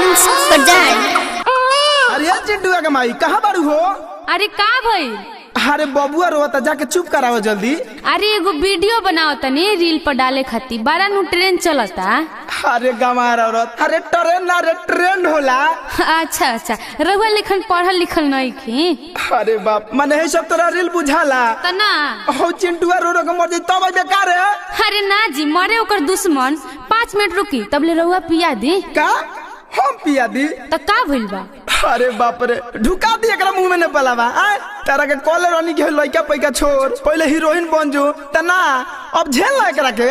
Films present। अरे चिंटू का माई कहाँ बारू हो? अरे का भाई? अरे बबुआ रोता जाके चुप कराओ जल्दी। अरे एगो वीडियो बनाओ तनी रील पर डाले खातिर बड़ा नु ट्रेंड चलता। अरे गंवार औरत, अरे ट्रेंड ना रे ट्रेंड होला। अच्छा अच्छा रहुआ लिखन पढ़ल लिखल नहीं की। अरे बाप मने है सब तोरा रील बुझाला तना हो चिंटू रो के मर जाई तब बेकार है। अरे ना जी मरे ओकर दुश्मन 5 मिनट रुकी तबले रहुआ पिया दी का हम पिया दी त का भइल बा? अरे बाप रे ढुका दी एकरा मुंह में न पलावा आ तारा के कॉले रानी के लइका पैका छोड़ पहले हीरोइन बन जो तना अब झेल ना एकरा के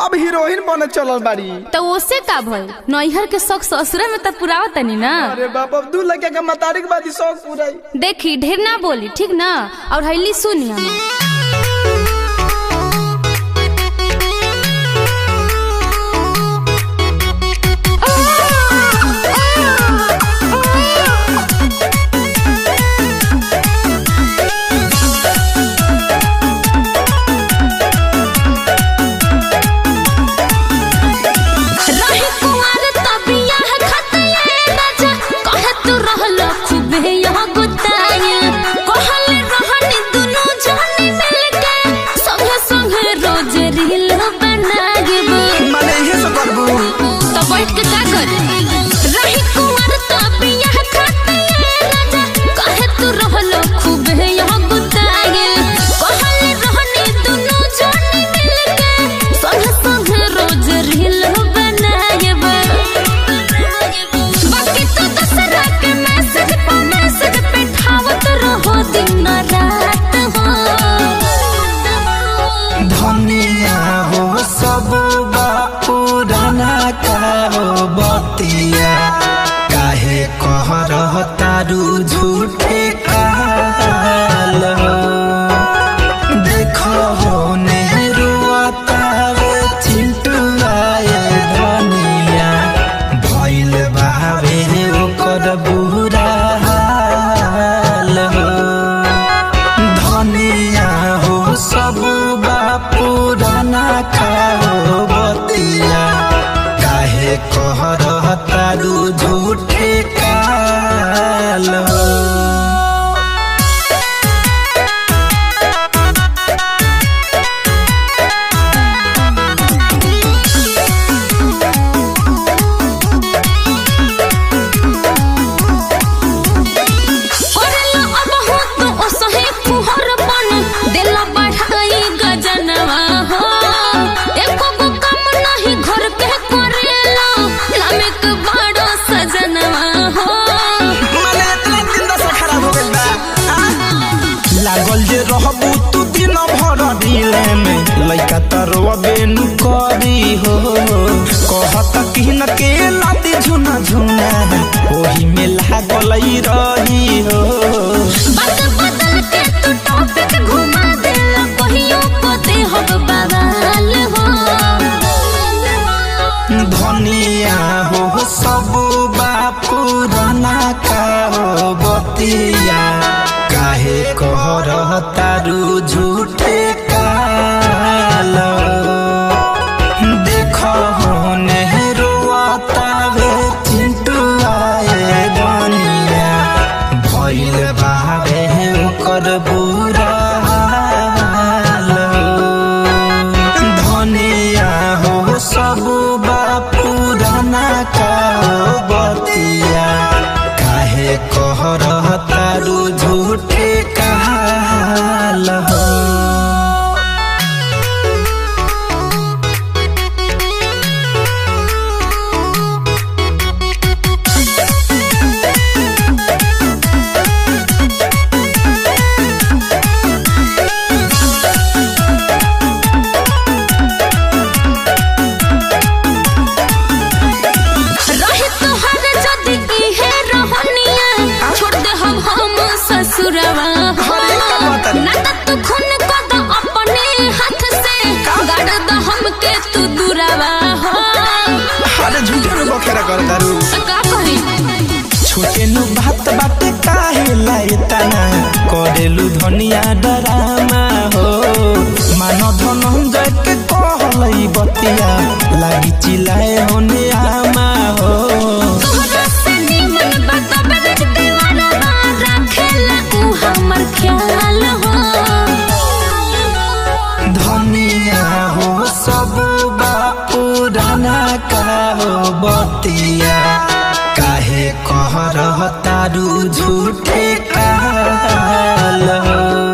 अब हीरोइन बने चलल बाड़ी त ओसे का भइल? नैहर के शौक ससुरा में त पुराव तनी ना। अरे बाप अब दू लइका के मतारिक बादी शौक पुराई। देखी ढेर ना बोली ठीक ना और हईली सुनी हम। काहे कह तारू झूठे काल देखो हो नेरुआतावे चिंटू आए धनिया भइल बावे ओकर बुरा हाल धनिया हो सब पुराना खाओ बतिया काहे कह तारू झूठे काल लागल जे रहबू तू दिन भर दिले में लइका तारो बेनु करी हो कहता कि न के लाती झुना झुना ओही में लागल रही हो बात बदल के तू टॉपिक घुमा देला कहियो पते हब बवाल हो धनिया हो सब पुराना का हो बतिया काहे कह तारू झूठे काल देखो हो नेरुआतावे चिंटू आए धनिया भइल बावे ओकर बुरा हाल धनिया हो सब पुराना का बतिया काहे कह तारू झूठे काल ससुरवा ना तू खून को तो अपने हाथ से गाड़ द हमके तू दुरावा हो। अरे झूठे में बखेरा कर दारू का कही छोटे नु बात बाटे काहे लायताना करेलु धनिया डरामा हो मान धनंजय के कहलई बतिया लागी चिल्लाए होने आमा हो तोहरा बतिया काहे कह रहतारू झूठे काल हो।